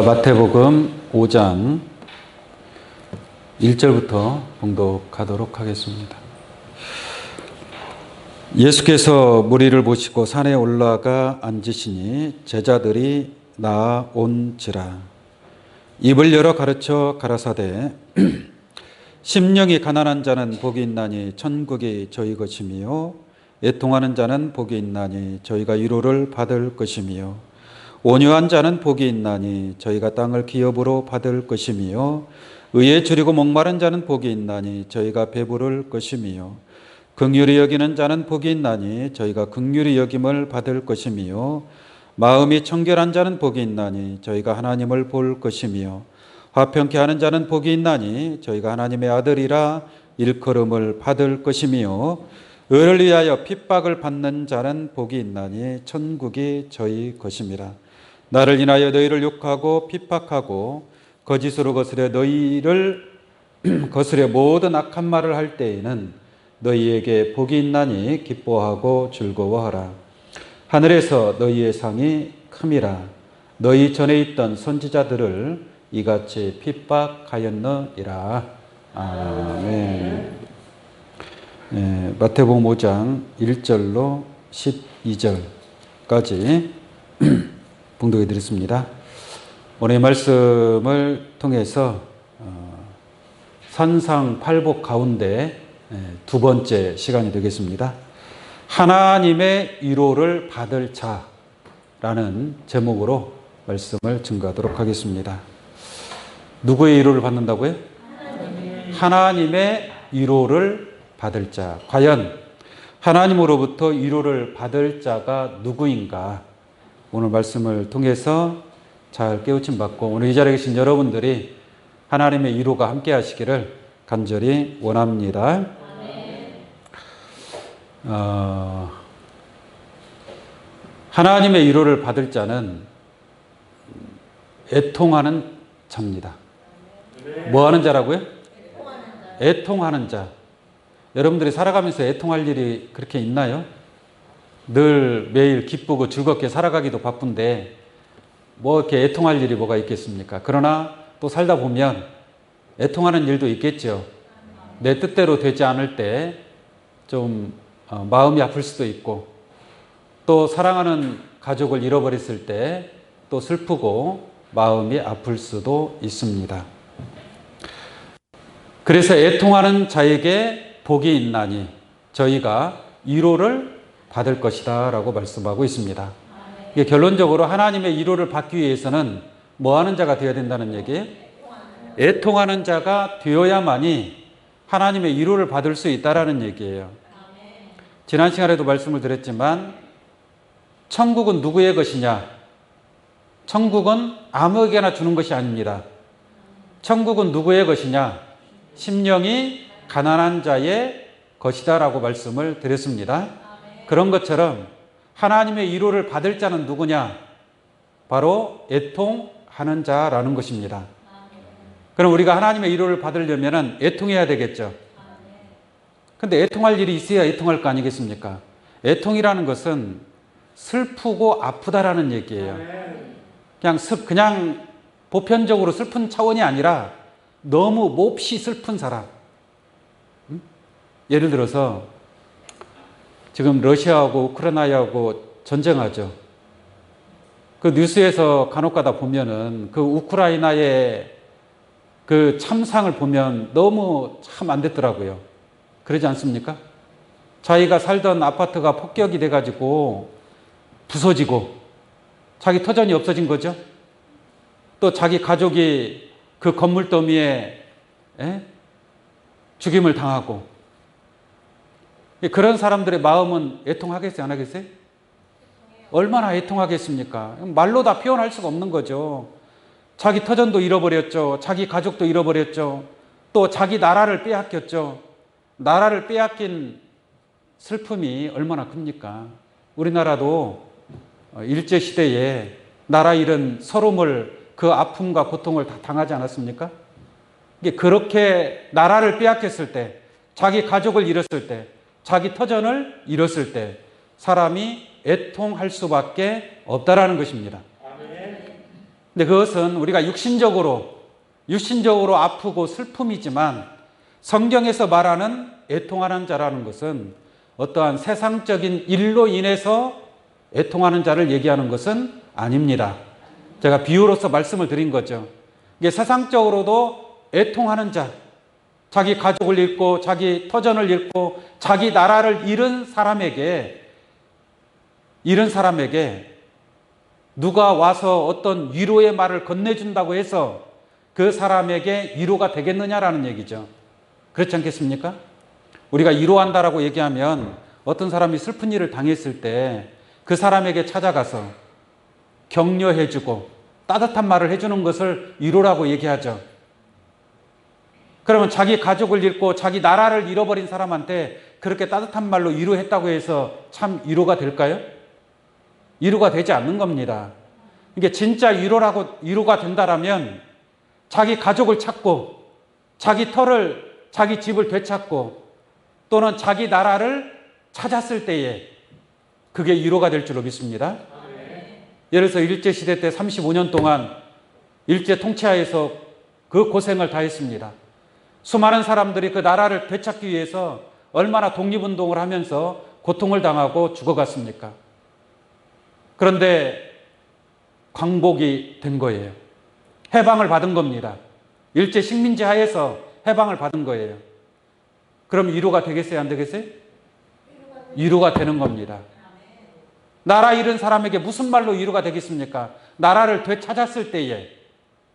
마태복음 5장 1절부터 봉독하도록 하겠습니다. 예수께서 무리를 모시고 산에 올라가 앉으시니 제자들이 나아온지라. 입을 열어 가르쳐 가라사대 심령이 가난한 자는 복이 있나니 천국이 저희 것이며 애통하는 자는 복이 있나니 저희가 위로를 받을 것이며 온유한 자는 복이 있나니 저희가 땅을 기업으로 받을 것이며 의에 줄이고 목마른 자는 복이 있나니 저희가 배부를 것이며 긍휼히 여기는 자는 복이 있나니 저희가 긍휼히 여김을 받을 것이며 마음이 청결한 자는 복이 있나니 저희가 하나님을 볼 것이며 화평케 하는 자는 복이 있나니 저희가 하나님의 아들이라 일컬음을 받을 것이며 의를 위하여 핍박을 받는 자는 복이 있나니 천국이 저희 것임이라. 나를 인하여 너희를 욕하고 핍박하고 거짓으로 거스려 너희를 거스려 모든 악한 말을 할 때에는 너희에게 복이 있나니 기뻐하고 즐거워하라. 하늘에서 너희의 상이 큼이라. 너희 전에 있던 선지자들을 이같이 핍박하였느니라. 아멘. 네, 마태복음 5장 1절로 12절까지 봉독해 드렸습니다. 오늘 말씀을 통해서 산상팔복 가운데 두 번째 시간이 되겠습니다. 하나님의 위로를 받을 자라는 제목으로 말씀을 증거하도록 하겠습니다. 누구의 위로를 받는다고요? 하나님의 위로를 받을 자. 과연 하나님으로부터 위로를 받을 자가 누구인가? 오늘 말씀을 통해서 잘 깨우침 받고 오늘 이 자리에 계신 여러분들이 하나님의 위로가 함께 하시기를 간절히 원합니다. 하나님의 위로를 받을 자는 애통하는 자입니다. 뭐 하는 자라고요? 애통하는 자. 여러분들이 살아가면서 애통할 일이 그렇게 있나요? 늘 매일 기쁘고 즐겁게 살아가기도 바쁜데 뭐 이렇게 애통할 일이 뭐가 있겠습니까? 그러나 또 살다 보면 애통하는 일도 있겠죠. 내 뜻대로 되지 않을 때 좀 마음이 아플 수도 있고 또 사랑하는 가족을 잃어버렸을 때 또 슬프고 마음이 아플 수도 있습니다. 그래서 애통하는 자에게 복이 있나니 저희가 위로를 받을 것이다 라고 말씀하고 있습니다. 이게 결론적으로 하나님의 위로를 받기 위해서는 뭐 하는 자가 되어야 된다는 얘기예요? 애통하는 자가 되어야만이 하나님의 위로를 받을 수 있다라는 얘기예요. 지난 시간에도 말씀을 드렸지만 천국은 누구의 것이냐? 천국은 아무에게나 주는 것이 아닙니다. 천국은 누구의 것이냐? 심령이 가난한 자의 것이다 라고 말씀을 드렸습니다. 그런 것처럼 하나님의 위로를 받을 자는 누구냐? 바로 애통하는 자라는 것입니다. 그럼 우리가 하나님의 위로를 받으려면 애통해야 되겠죠. 근데 애통할 일이 있어야 애통할 거 아니겠습니까? 애통이라는 것은 슬프고 아프다라는 얘기예요. 그냥 보편적으로 슬픈 차원이 아니라 너무 몹시 슬픈 사람. 예를 들어서 지금 러시아하고 우크라이나하고 전쟁하죠. 그 뉴스에서 간혹가다 보면은 그 우크라이나의 그 참상을 보면 너무 참 안 됐더라고요. 그러지 않습니까? 자기가 살던 아파트가 폭격이 돼가지고 부서지고 자기 터전이 없어진 거죠. 또 자기 가족이 그 건물 더미에 죽임을 당하고 그런 사람들의 마음은 애통하겠어요? 안 하겠어요? 얼마나 애통하겠습니까? 말로 다 표현할 수가 없는 거죠. 자기 터전도 잃어버렸죠. 자기 가족도 잃어버렸죠. 또 자기 나라를 빼앗겼죠. 나라를 빼앗긴 슬픔이 얼마나 큽니까? 우리나라도 일제시대에 나라 잃은 서름을 그 아픔과 고통을 다 당하지 않았습니까? 이게 그렇게 나라를 빼앗겼을 때, 자기 가족을 잃었을 때, 자기 터전을 잃었을 때 사람이 애통할 수밖에 없다라는 것입니다. 근데 그것은 우리가 육신적으로 아프고 슬픔이지만 성경에서 말하는 애통하는 자라는 것은 어떠한 세상적인 일로 인해서 애통하는 자를 얘기하는 것은 아닙니다. 제가 비유로서 말씀을 드린 거죠. 이게 세상적으로도 애통하는 자, 자기 가족을 잃고 자기 터전을 잃고 자기 나라를 잃은 사람에게 누가 와서 어떤 위로의 말을 건네준다고 해서 그 사람에게 위로가 되겠느냐라는 얘기죠. 그렇지 않겠습니까? 우리가 위로한다라고 얘기하면 어떤 사람이 슬픈 일을 당했을 때 그 사람에게 찾아가서 격려해주고 따뜻한 말을 해주는 것을 위로라고 얘기하죠. 그러면 자기 가족을 잃고 자기 나라를 잃어버린 사람한테 그렇게 따뜻한 말로 위로했다고 해서 참 위로가 될까요? 위로가 되지 않는 겁니다. 이게 진짜 위로가 된다라면 자기 가족을 찾고 자기 집을 되찾고 또는 자기 나라를 찾았을 때에 그게 위로가 될 줄로 믿습니다. 예를 들어서 일제시대 때 35년 동안 일제 통치하에서 그 고생을 다 했습니다. 수많은 사람들이 그 나라를 되찾기 위해서 얼마나 독립운동을 하면서 고통을 당하고 죽어갔습니까? 그런데 광복이 된 거예요. 해방을 받은 겁니다. 일제 식민지 하에서 해방을 받은 거예요. 그럼 위로가 되겠어요? 안 되겠어요? 위로가 되는 겁니다. 나라 잃은 사람에게 무슨 말로 위로가 되겠습니까? 나라를 되찾았을 때에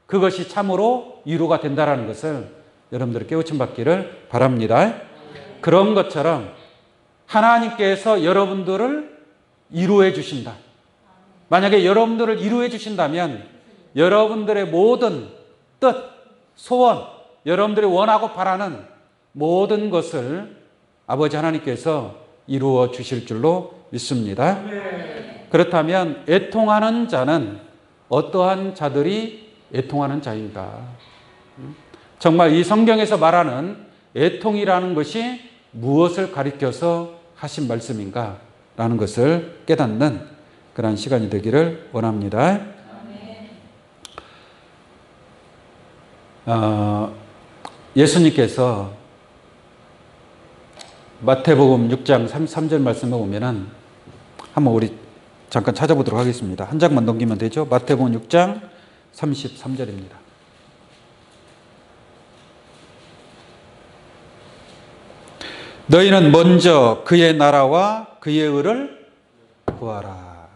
그것이 참으로 위로가 된다는 것을 여러분들이 깨우침 받기를 바랍니다. 그런 것처럼 하나님께서 여러분들을 위로해 주신다. 만약에 여러분들을 위로해 주신다면 여러분들의 모든 뜻, 소원, 여러분들이 원하고 바라는 모든 것을 아버지 하나님께서 이루어 주실 줄로 믿습니다. 그렇다면 애통하는 자는 어떠한 자들이 애통하는 자인가? 정말 이 성경에서 말하는 애통이라는 것이 무엇을 가리켜서 하신 말씀인가? 라는 것을 깨닫는 그런 시간이 되기를 원합니다. 예수님께서 마태복음 6장 33절 말씀을 보면은 한번 우리 잠깐 찾아보도록 하겠습니다. 한 장만 넘기면 되죠. 마태복음 6장 33절입니다. 너희는 먼저 그의 나라와 그의 의를 구하라.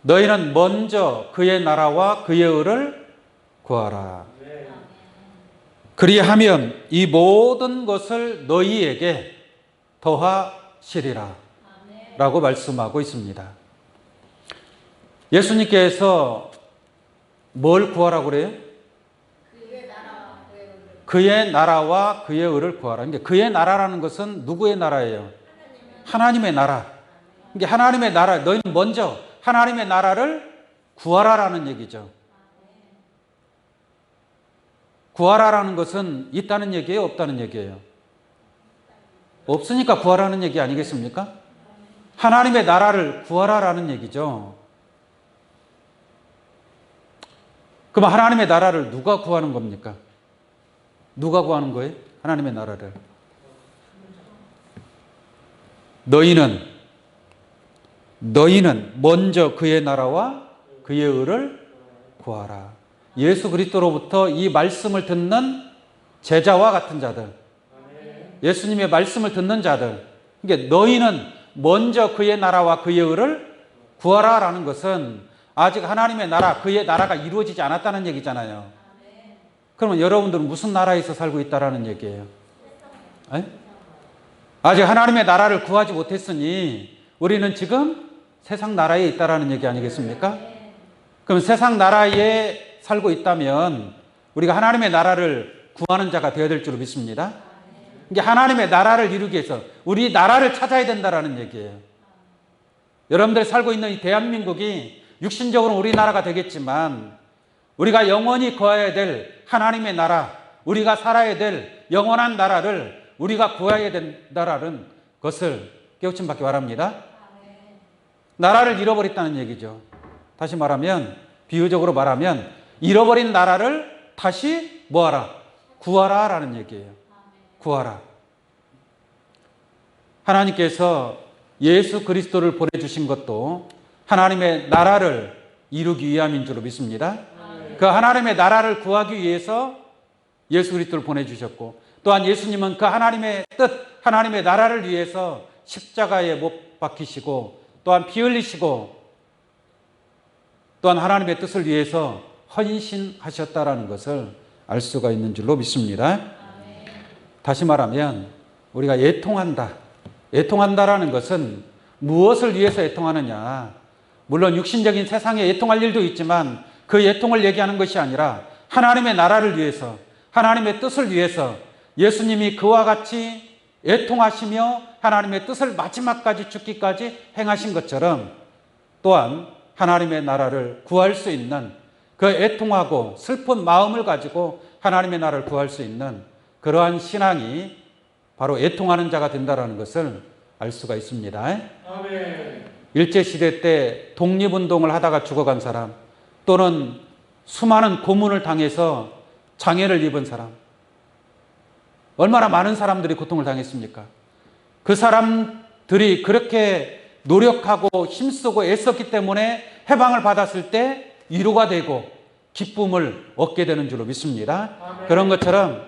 너희는 먼저 그의 나라와 그의 의를 구하라. 그리하면 이 모든 것을 너희에게 더하시리라 라고 말씀하고 있습니다. 예수님께서 뭘 구하라고 그래요? 그의 나라와 그의 의를 구하라. 그러니까 그의 나라라는 것은 누구의 나라예요? 하나님의 나라. 그러니까 하나님의 나라, 너희는 먼저 하나님의 나라를 구하라라는 얘기죠. 구하라라는 것은 있다는 얘기예요? 없다는 얘기예요? 없으니까 구하라는 얘기 아니겠습니까? 하나님의 나라를 구하라라는 얘기죠. 그럼 하나님의 나라를 누가 구하는 겁니까? 누가 구하는 거예요? 하나님의 나라를. 너희는 먼저 그의 나라와 그의 의를 구하라. 예수 그리스도로부터 이 말씀을 듣는 제자와 같은 자들, 예수님의 말씀을 듣는 자들, 그러니까 너희는 먼저 그의 나라와 그의 의를 구하라라는 것은 아직 하나님의 나라, 그의 나라가 이루어지지 않았다는 얘기잖아요. 그러면 여러분들은 무슨 나라에서 살고 있다라는 얘기예요? 에? 아직 하나님의 나라를 구하지 못했으니 우리는 지금 세상 나라에 있다라는 얘기 아니겠습니까? 그럼 세상 나라에 살고 있다면 우리가 하나님의 나라를 구하는 자가 되어야 될 줄로 믿습니다. 이게 하나님의 나라를 이루기 위해서 우리 나라를 찾아야 된다라는 얘기예요. 여러분들이 살고 있는 이 대한민국이 육신적으로 우리나라가 되겠지만 우리가 영원히 거해야 될 하나님의 나라, 우리가 살아야 될 영원한 나라를 우리가 구해야 된다라는 것을 깨우침 받기 바랍니다. 나라를 잃어버렸다는 얘기죠. 다시 말하면 비유적으로 말하면 잃어버린 나라를 다시 뭐하라? 구하라 라는 얘기예요. 구하라. 하나님께서 예수 그리스도를 보내주신 것도 하나님의 나라를 이루기 위함인 줄로 믿습니다. 그 하나님의 나라를 구하기 위해서 예수 그리스도를 보내주셨고, 또한 예수님은 그 하나님의 뜻, 하나님의 나라를 위해서 십자가에 못 박히시고, 또한 피 흘리시고, 또한 하나님의 뜻을 위해서 헌신하셨다라는 것을 알 수가 있는 줄로 믿습니다. 다시 말하면 우리가 애통한다. 애통한다라는 것은 무엇을 위해서 애통하느냐? 물론 육신적인 세상에 애통할 일도 있지만 그 애통을 얘기하는 것이 아니라 하나님의 나라를 위해서, 하나님의 뜻을 위해서 예수님이 그와 같이 애통하시며 하나님의 뜻을 마지막까지 죽기까지 행하신 것처럼 또한 하나님의 나라를 구할 수 있는, 그 애통하고 슬픈 마음을 가지고 하나님의 나라를 구할 수 있는 그러한 신앙이 바로 애통하는 자가 된다는 것을 알 수가 있습니다. 아멘. 일제시대 때 독립운동을 하다가 죽어간 사람, 또는 수많은 고문을 당해서 장애를 입은 사람, 얼마나 많은 사람들이 고통을 당했습니까? 그 사람들이 그렇게 노력하고 힘쓰고 애썼기 때문에 해방을 받았을 때 위로가 되고 기쁨을 얻게 되는 줄로 믿습니다. 아멘. 그런 것처럼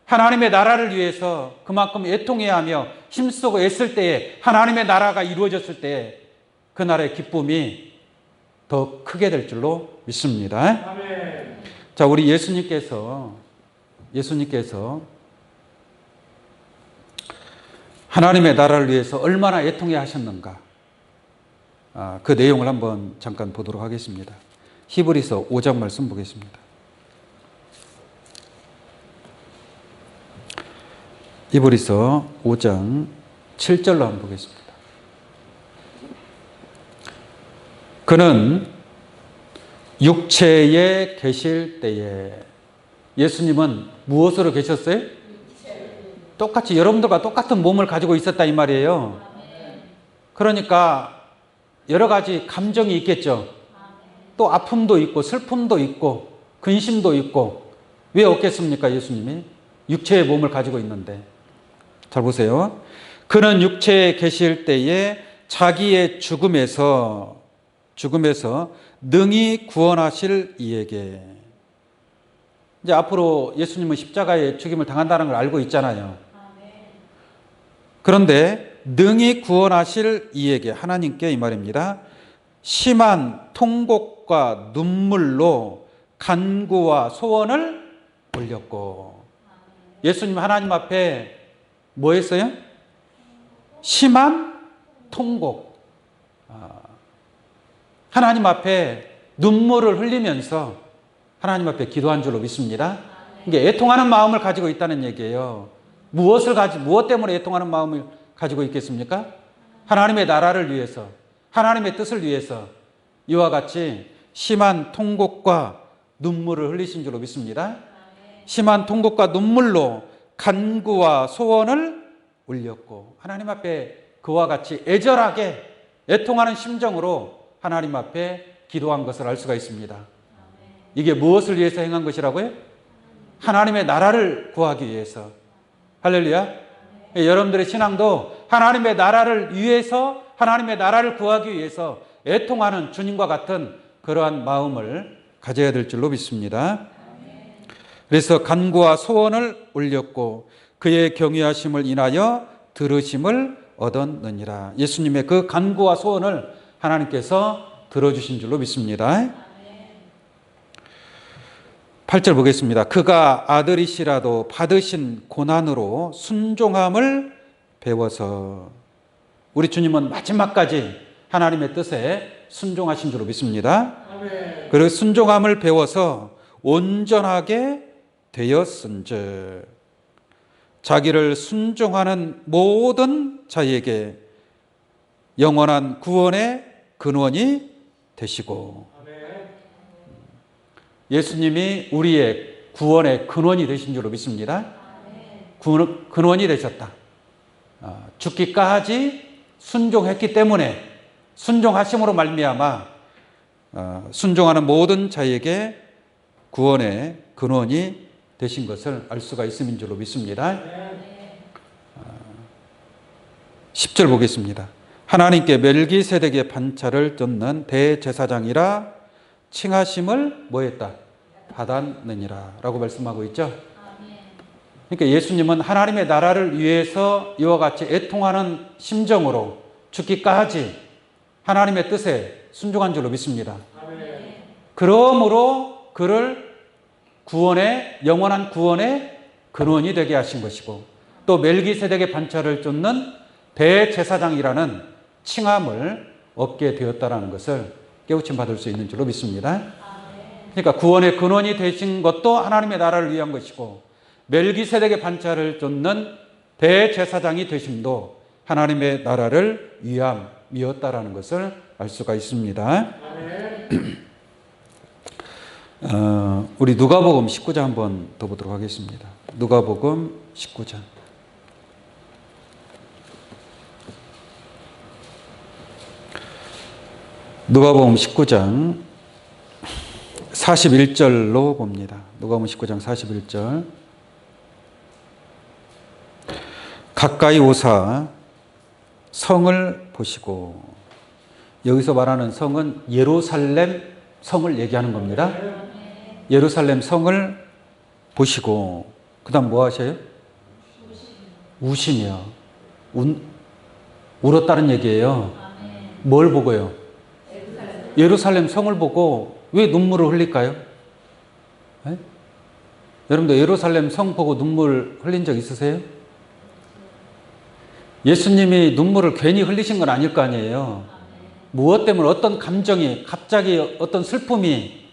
하나님의 나라를 위해서 그만큼 애통해야 하며 힘쓰고 애쓸 때에 하나님의 나라가 이루어졌을 때에 그 나라의 기쁨이 더 크게 될 줄로 믿습니다. 아멘. 자, 우리 예수님께서 하나님의 나라를 위해서 얼마나 애통해야 하셨는가, 그 내용을 한번 잠깐 보도록 하겠습니다. 히브리서 5장 말씀 보겠습니다. 히브리서 5장 7절로 한번 보겠습니다. 그는 육체에 계실 때에, 예수님은 무엇으로 계셨어요? 똑같이 여러분들과 똑같은 몸을 가지고 있었다 이 말이에요. 그러니까 여러 가지 감정이 있겠죠. 또 아픔도 있고 슬픔도 있고 근심도 있고. 왜 없겠습니까? 예수님이 육체의 몸을 가지고 있는데. 잘 보세요. 그는 육체에 계실 때에 자기의 죽음에서 능히 구원하실 이에게. 이제 앞으로 예수님은 십자가에 죽임을 당한다는 걸 알고 있잖아요. 그런데 능히 구원하실 이에게, 하나님께 이 말입니다. 심한 통곡과 눈물로 간구와 소원을 올렸고. 예수님 하나님 앞에 뭐 했어요? 심한 통곡. 하나님 앞에 눈물을 흘리면서 하나님 앞에 기도한 줄로 믿습니다. 이게 애통하는 마음을 가지고 있다는 얘기예요. 무엇 때문에 애통하는 마음을 가지고 있겠습니까? 하나님의 나라를 위해서, 하나님의 뜻을 위해서 이와 같이 심한 통곡과 눈물을 흘리신 줄로 믿습니다. 심한 통곡과 눈물로 간구와 소원을 올렸고, 하나님 앞에 그와 같이 애절하게 애통하는 심정으로 하나님 앞에 기도한 것을 알 수가 있습니다. 이게 무엇을 위해서 행한 것이라고요? 하나님의 나라를 구하기 위해서. 할렐루야. 여러분들의 신앙도 하나님의 나라를 위해서, 하나님의 나라를 구하기 위해서 애통하는 주님과 같은 그러한 마음을 가져야 될 줄로 믿습니다. 그래서 간구와 소원을 올렸고 그의 경외하심을 인하여 들으심을 얻었느니라. 예수님의 그 간구와 소원을 하나님께서 들어주신 줄로 믿습니다. 8절 보겠습니다. 그가 아들이시라도 받으신 고난으로 순종함을 배워서. 우리 주님은 마지막까지 하나님의 뜻에 순종하신 줄로 믿습니다. 그리고 순종함을 배워서 온전하게 되었은즉 자기를 순종하는 모든 자에게 영원한 구원의 근원이 되시고. 예수님이 우리의 구원의 근원이 되신 줄로 믿습니다. 근원이 되셨다. 죽기까지 순종했기 때문에, 순종하심으로 말미암아 순종하는 모든 자에게 구원의 근원이 되신 것을 알 수가 있음인 줄로 믿습니다. 10절 보겠습니다. 하나님께 멜기세덱의 반차를 쫓는 대제사장이라 칭하심을 뭐했다? 받았느니라 라고 말씀하고 있죠. 그러니까 예수님은 하나님의 나라를 위해서 이와 같이 애통하는 심정으로 죽기까지 하나님의 뜻에 순종한 줄로 믿습니다. 그러므로 그를 영원한 구원의 근원이 되게 하신 것이고, 또 멜기세덱의 반차를 쫓는 대제사장이라는 칭함을 얻게 되었다라는 것을 깨우침 받을 수 있는 줄로 믿습니다. 그러니까 구원의 근원이 되신 것도 하나님의 나라를 위한 것이고, 멜기세덱의 반차를 쫓는 대제사장이 되심도 하나님의 나라를 위함이었다라는 것을 알 수가 있습니다. 우리 누가복음 19장 한번 더 보도록 하겠습니다. 누가복음 19장. 누가복음 19장 41절로 봅니다. 누가복음 19장 41절. 가까이 오사 성을 보시고, 여기서 말하는 성은 예루살렘 성을 얘기하는 겁니다. 예루살렘 성을 보시고, 그 다음 뭐 하셔요? 우시며. 울었다는 얘기예요. 뭘 보고요? 예루살렘 성을 보고. 왜 눈물을 흘릴까요? 네? 여러분들 예루살렘 성 보고 눈물 흘린 적 있으세요? 예수님이 눈물을 괜히 흘리신 건 아닐 거 아니에요. 무엇 때문에 어떤 감정이, 갑자기 어떤 슬픔이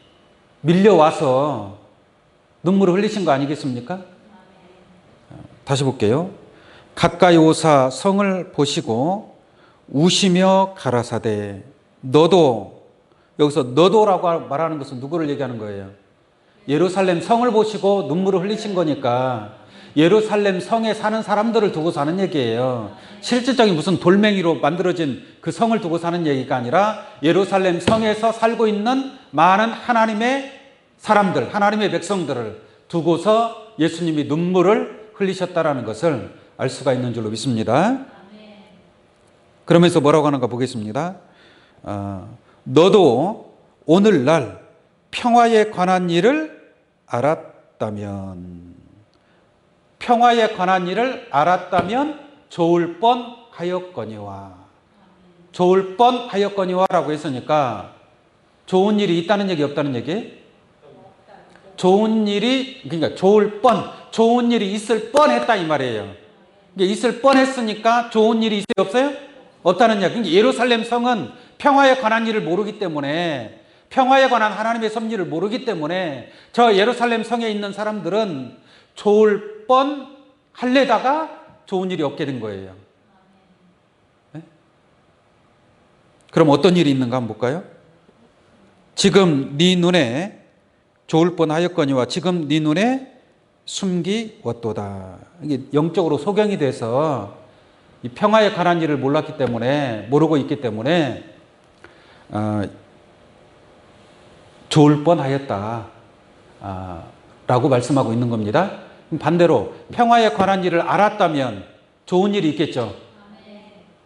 밀려와서 눈물을 흘리신 거 아니겠습니까? 다시 볼게요. 가까이 오사 성을 보시고 우시며 가라사대 너도, 여기서 너도라고 말하는 것은 누구를 얘기하는 거예요? 예루살렘 성을 보시고 눈물을 흘리신 거니까 예루살렘 성에 사는 사람들을 두고 사는 얘기예요. 실질적인 무슨 돌멩이로 만들어진 그 성을 두고 사는 얘기가 아니라 예루살렘 성에서 살고 있는 많은 하나님의 사람들, 하나님의 백성들을 두고서 예수님이 눈물을 흘리셨다라는 것을 알 수가 있는 줄로 믿습니다. 그러면서 뭐라고 하는가 보겠습니다. 너도 오늘날 평화에 관한 일을 알았다면, 평화에 관한 일을 알았다면 좋을 뻔하였거니와. 좋을 뻔하였거니와 라고 했으니까 좋은 일이 있다는 얘기, 없다는 얘기? 좋은 일이, 그러니까 좋은 일이 있을 뻔했다 이 말이에요. 있을 뻔했으니까 좋은 일이 있어요, 없어요? 없다는 얘기. 그러니까 예루살렘 성은 평화에 관한 일을 모르기 때문에, 평화에 관한 하나님의 섭리를 모르기 때문에 저 예루살렘 성에 있는 사람들은 좋을 뻔 할래다가 좋은 일이 없게 된 거예요. 네? 그럼 어떤 일이 있는가 한번 볼까요? 지금 네 눈에 좋을 뻔하였거니와 지금 네 눈에 숨기웠도다. 이게 영적으로 소경이 돼서 이 평화에 관한 일을 몰랐기 때문에, 모르고 있기 때문에 좋을 뻔하였다 라고 말씀하고 있는 겁니다. 반대로 평화에 관한 일을 알았다면 좋은 일이 있겠죠.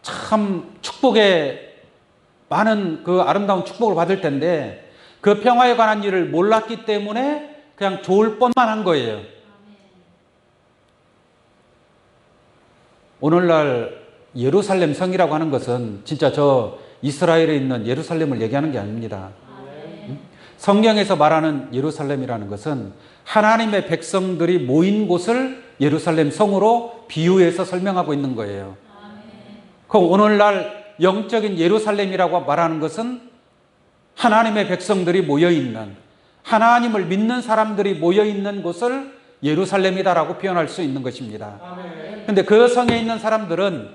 참 축복의 많은 그 아름다운 축복을 받을 텐데 그 평화에 관한 일을 몰랐기 때문에 그냥 좋을 뻔만 한 거예요. 오늘날 예루살렘 성이라고 하는 것은 진짜 저 이스라엘에 있는 예루살렘을 얘기하는 게 아닙니다. 성경에서 말하는 예루살렘이라는 것은 하나님의 백성들이 모인 곳을 예루살렘 성으로 비유해서 설명하고 있는 거예요. 그럼 오늘날 영적인 예루살렘이라고 말하는 것은 하나님의 백성들이 모여있는, 하나님을 믿는 사람들이 모여있는 곳을 예루살렘이다라고 표현할 수 있는 것입니다. 그런데 그 성에 있는 사람들은,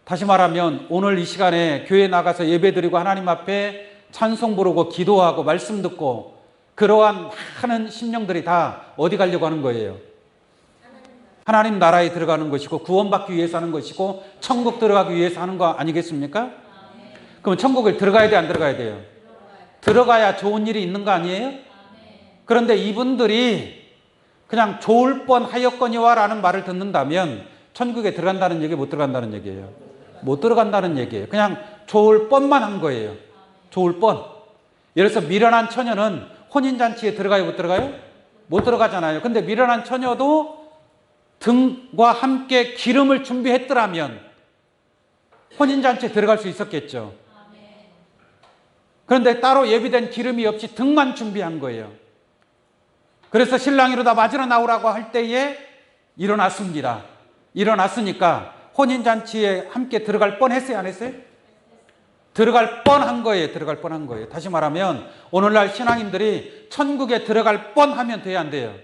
다시 말하면 오늘 이 시간에 교회 나가서 예배드리고 하나님 앞에 찬송 부르고 기도하고 말씀 듣고 그러한 많은 심령들이 다 어디 가려고 하는 거예요? 하나님 나라에 들어가는 것이고 구원받기 위해서 하는 것이고 천국 들어가기 위해서 하는 거 아니겠습니까? 그럼 천국에 들어가야 돼, 안 들어가야 돼요? 들어가야 좋은 일이 있는 거 아니에요? 그런데 이분들이 그냥 좋을 뻔 하였거니와 라는 말을 듣는다면 천국에 들어간다는 얘기, 못 들어간다는 얘기예요? 못 들어간다는 얘기예요. 그냥 좋을 뻔만 한 거예요. 좋을 뻔. 예를 들어서 미련한 처녀는 혼인잔치에 들어가요, 못 들어가요? 못 들어가잖아요. 근데 미련한 처녀도 등과 함께 기름을 준비했더라면 혼인잔치에 들어갈 수 있었겠죠. 그런데 따로 예비된 기름이 없이 등만 준비한 거예요. 그래서 신랑이 이러다 맞으러 나오라고 할 때에 일어났습니다. 일어났으니까 혼인잔치에 함께 들어갈 뻔했어요, 안 했어요? 들어갈 뻔한 거예요. 들어갈 뻔한 거예요. 다시 말하면 오늘날 신앙인들이 천국에 들어갈 뻔하면 돼요, 안 돼요?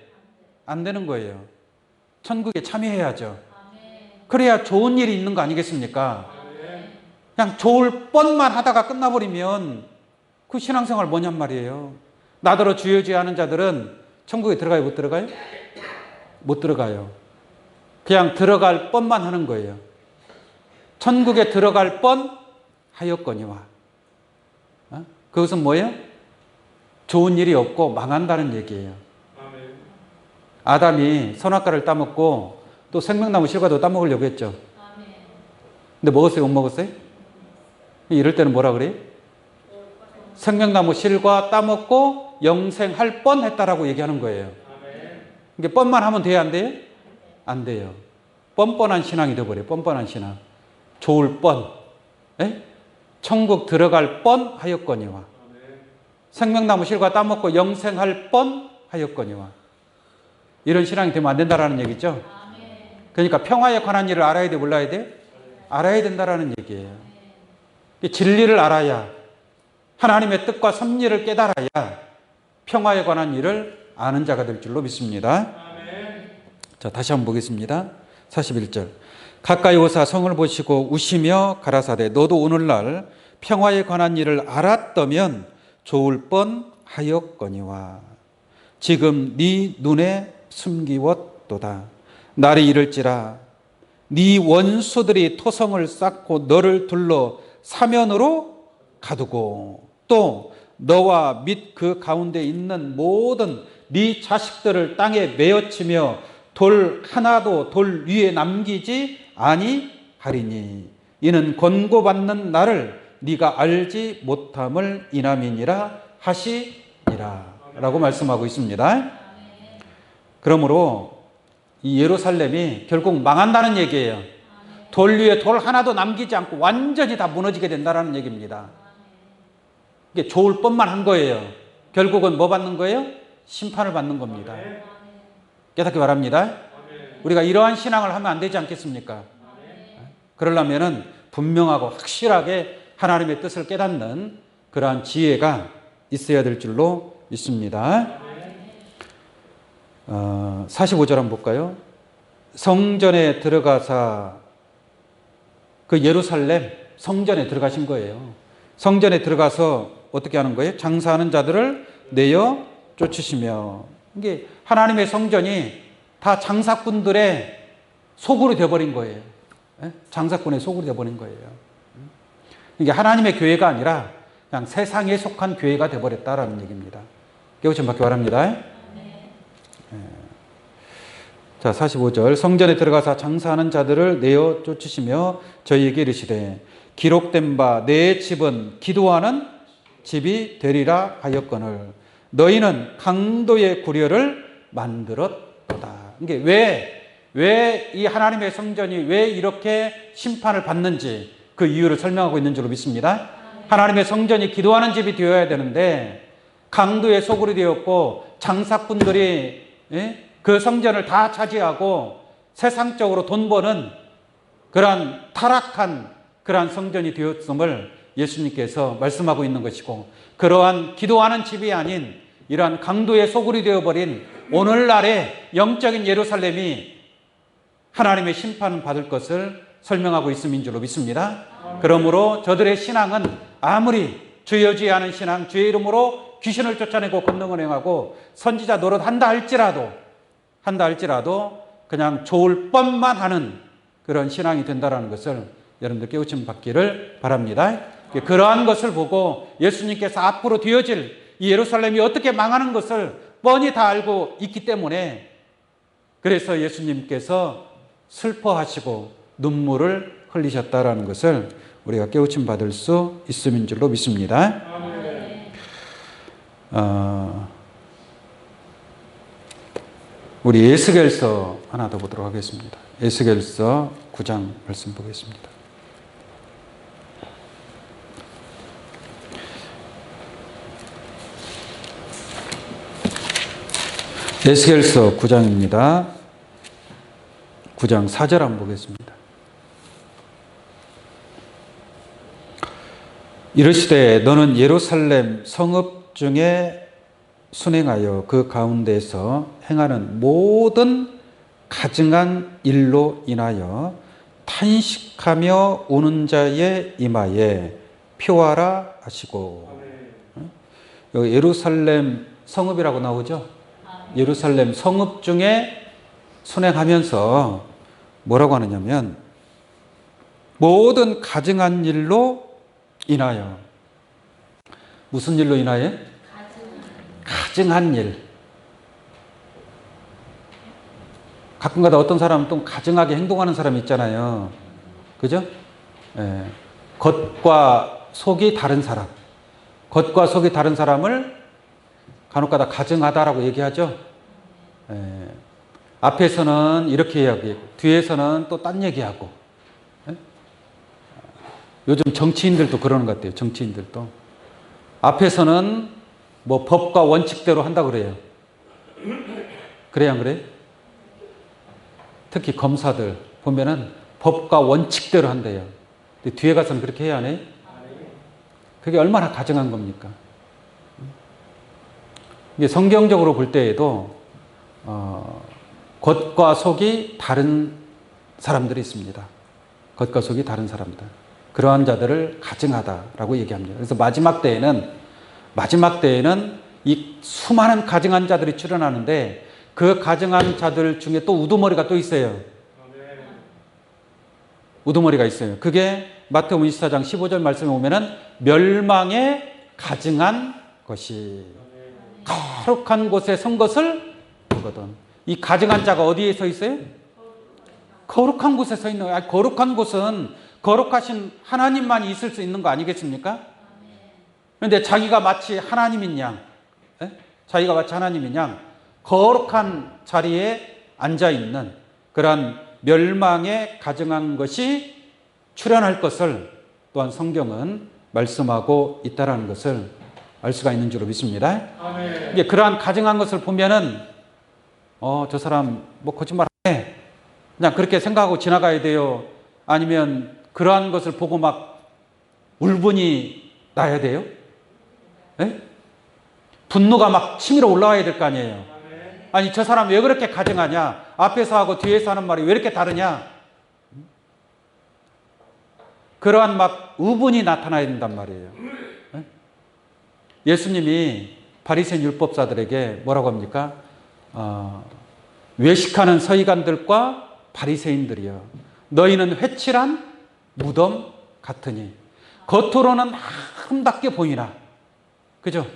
안 되는 거예요. 천국에 참여해야죠. 그래야 좋은 일이 있는 거 아니겠습니까? 그냥 좋을 뻔만 하다가 끝나버리면 그 신앙생활 뭐냔 말이에요. 나더러 주여주여 하는 자들은 천국에 들어가요, 못 들어가요? 못 들어가요. 그냥 들어갈 뻔만 하는 거예요. 천국에 들어갈 뻔 하였거니와. 그것은 뭐예요? 좋은 일이 없고 망한다는 얘기예요. 아담이 선악과를 따먹고 또 생명나무 실과도 따먹으려고 했죠. 근데 먹었어요, 못 먹었어요? 이럴 때는 뭐라 그래요? 생명나무 실과 따먹고 영생할 뻔했다라고 얘기하는 거예요. 이게 뻔만 하면 돼요, 안 돼요? 안 돼요. 뻔뻔한 신앙이 되어버려요. 뻔뻔한 신앙. 좋을 뻔. 에? 천국 들어갈 뻔 하였거니와. 생명나무 실과 따먹고 영생할 뻔 하였거니와. 이런 신앙이 되면 안 된다라는 얘기죠. 그러니까 평화에 관한 일을 알아야 돼, 몰라야 돼? 알아야 된다라는 얘기예요. 진리를 알아야, 하나님의 뜻과 섭리를 깨달아야 평화에 관한 일을 아는 자가 될 줄로 믿습니다. 자, 다시 한번 보겠습니다. 41절. 가까이 오사 성을 보시고 우시며 가라사대 너도 오늘날 평화에 관한 일을 알았다면 좋을 뻔하였거니와 지금 네 눈에 숨기웠도다. 날이 이를지라 네 원수들이 토성을 쌓고 너를 둘러 사면으로 가두고 또 너와 및 그 가운데 있는 모든 네 자식들을 땅에 메어치며 돌 하나도 돌 위에 남기지 아니하리니 이는 권고받는 나를 네가 알지 못함을 인함이니라 하시니라 라고 말씀하고 있습니다. 그러므로 이 예루살렘이 결국 망한다는 얘기예요. 돌 위에 돌 하나도 남기지 않고 완전히 다 무너지게 된다는 얘기입니다. 이게 좋을 뻔만 한 거예요. 결국은 뭐 받는 거예요? 심판을 받는 겁니다. 깨닫기 바랍니다. 우리가 이러한 신앙을 하면 안 되지 않겠습니까? 그러려면 분명하고 확실하게 하나님의 뜻을 깨닫는 그러한 지혜가 있어야 될 줄로 믿습니다. 45절 한번 볼까요? 성전에 들어가사 그 예루살렘 성전에 들어가신 거예요. 성전에 들어가서 어떻게 하는 거예요? 장사하는 자들을 내어 쫓으시며 이게 하나님의 성전이 다 장사꾼들의 소굴이 되어버린 거예요. 장사꾼의 소굴이 되어버린 거예요. 이게 하나님의 교회가 아니라 그냥 세상에 속한 교회가 되어버렸다라는 얘기입니다. 깨우침 받기 바랍니다. 자, 45절. 성전에 들어가서 장사하는 자들을 내어 쫓으시며 저희에게 이르시되 기록된 바 내 집은 기도하는 집이 되리라 하였거늘 너희는 강도의 구려를 만들었도다. 이게 왜 이 하나님의 성전이 왜 이렇게 심판을 받는지 그 이유를 설명하고 있는 줄로 믿습니다. 하나님의 성전이 기도하는 집이 되어야 되는데 강도의 소굴이 되었고 장사꾼들이 그 성전을 다 차지하고 세상적으로 돈 버는 그러한 타락한 그러한 성전이 되었음을 예수님께서 말씀하고 있는 것이고 그러한 기도하는 집이 아닌 이러한 강도의 소굴이 되어버린 오늘날의 영적인 예루살렘이 하나님의 심판을 받을 것을 설명하고 있음인 줄로 믿습니다. 그러므로 저들의 신앙은 아무리 주여 주여 하는 신앙, 주의 이름으로 귀신을 쫓아내고 권능을 행하고 선지자 노릇한다 할지라도 그냥 좋을 뻔만 하는 그런 신앙이 된다는 것을 여러분들 깨우침 받기를 바랍니다. 그러한 것을 보고 예수님께서 앞으로 되어질 이 예루살렘이 어떻게 망하는 것을 뻔히 다 알고 있기 때문에 그래서 예수님께서 슬퍼하시고 눈물을 흘리셨다라는 것을 우리가 깨우침 받을 수 있음인 줄로 믿습니다. 우리 에스겔서 하나 더 보도록 하겠습니다. 에스겔서 9장 말씀 보겠습니다. 에스겔서 9장입니다. 9장 4절 한번 보겠습니다. 이르시되 너는 예루살렘 성읍 중에 순행하여 그 가운데서 행하는 모든 가증한 일로 인하여 탄식하며 우는 자의 이마에 표하라 하시고. 여기 예루살렘 성읍이라고 나오죠? 예루살렘 성읍 중에 순행하면서 뭐라고 하느냐면 모든 가증한 일로 인하여. 무슨 일로 인하여? 가증한 일. 가끔가다 어떤 사람은 또 가증하게 행동하는 사람이 있잖아요. 그죠? 예. 겉과 속이 다른 사람. 겉과 속이 다른 사람을 간혹가다 가증하다라고 얘기하죠. 예. 앞에서는 이렇게 이야기하고 뒤에서는 또 딴 얘기하고. 예? 요즘 정치인들도 그러는 것 같아요. 정치인들도. 앞에서는 뭐 법과 원칙대로 한다고 그래요. 그래야 안 그래요? 특히 검사들 보면은 법과 원칙대로 한대요. 근데 뒤에 가서는 그렇게 해야 하네? 그게 얼마나 가증한 겁니까? 이게 성경적으로 볼 때에도 겉과 속이 다른 사람들이 있습니다. 겉과 속이 다른 사람들. 그러한 자들을 가증하다라고 얘기합니다. 그래서 마지막 때에는 이 수많은 가증한 자들이 출현하는데 그 가증한 자들 중에 또 우두머리가 또 있어요. 우두머리가 있어요. 그게 마태복음 24장 15절 말씀에 보면은 멸망에 가증한 것이 거룩한 곳에 선 것을 보거든. 이 가증한 자가 어디에 서 있어요? 거룩한 곳에 서 있는 거예요. 거룩한 곳은 거룩하신 하나님만이 있을 수 있는 거 아니겠습니까? 그런데 자기가 마치 하나님인 양, 거룩한 자리에 앉아있는 그러한 멸망에 가증한 것이 출현할 것을 또한 성경은 말씀하고 있다는 것을 알 수가 있는 줄로 믿습니다. 이게 그러한 가증한 것을 보면은 저 사람 뭐 거짓말하네, 그냥 그렇게 생각하고 지나가야 돼요? 아니면 그러한 것을 보고 막 울분이 나야 돼요? 네? 분노가 막 치밀어 올라와야 될 거 아니에요? 아니 저 사람 왜 그렇게 가증하냐? 앞에서 하고 뒤에서 하는 말이 왜 이렇게 다르냐? 그러한 막 의분이 나타나야 된단 말이에요. 네? 예수님이 바리새인 율법사들에게 뭐라고 합니까? 외식하는 서기관들과 바리새인들이여, 너희는 회칠한 무덤 같으니 겉으로는 아름답게 보이나, 그죠?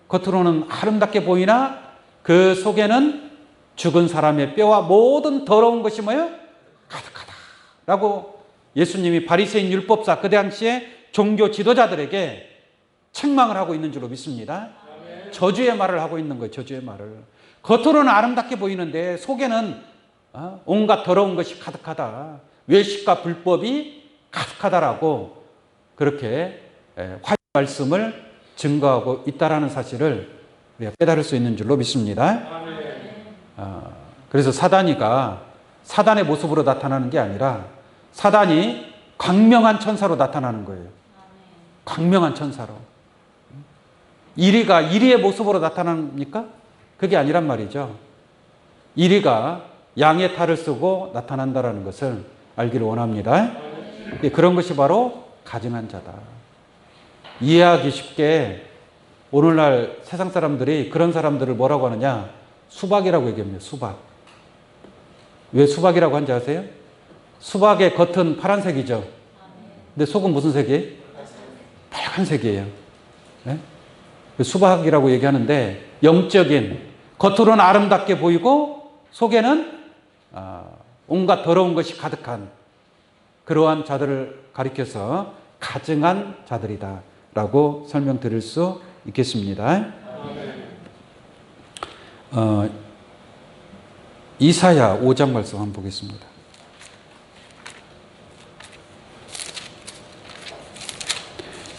겉으로는 아름답게 보이나 그 속에는 죽은 사람의 뼈와 모든 더러운 것이 뭐예요? 가득하다 라고 예수님이 바리새인 율법사 그 당시에 종교 지도자들에게 책망을 하고 있는 줄로 믿습니다. 저주의 말을 하고 있는 거예요. 저주의 말을. 겉으로는 아름답게 보이는데 속에는 온갖 더러운 것이 가득하다. 외식과 불법이 가득하다라고 그렇게 화해 말씀을 증거하고 있다라는 사실을 우리가 깨달을 수 있는 줄로 믿습니다. 그래서 사단의 모습으로 나타나는 게 아니라 사단이 광명한 천사로 나타나는 거예요. 광명한 천사로. 이리가 이리의 모습으로 나타납니까? 그게 아니란 말이죠. 이리가 양의 탈을 쓰고 나타난다는 것을 알기를 원합니다. 그런 것이 바로 가증한 자다. 이해하기 쉽게 오늘날 세상 사람들이 그런 사람들을 뭐라고 하느냐? 수박이라고 얘기합니다. 수박. 왜 수박이라고 한지 아세요? 수박의 겉은 파란색이죠. 근데 속은 무슨 색이에요? 빨간색이에요. 네? 수박이라고 얘기하는데 영적인, 겉으로는 아름답게 보이고 속에는 온갖 더러운 것이 가득한 그러한 자들을 가리켜서 가증한 자들이다 라고 설명드릴 수 있겠습니다. 이사야 5장 말씀 한번 보겠습니다.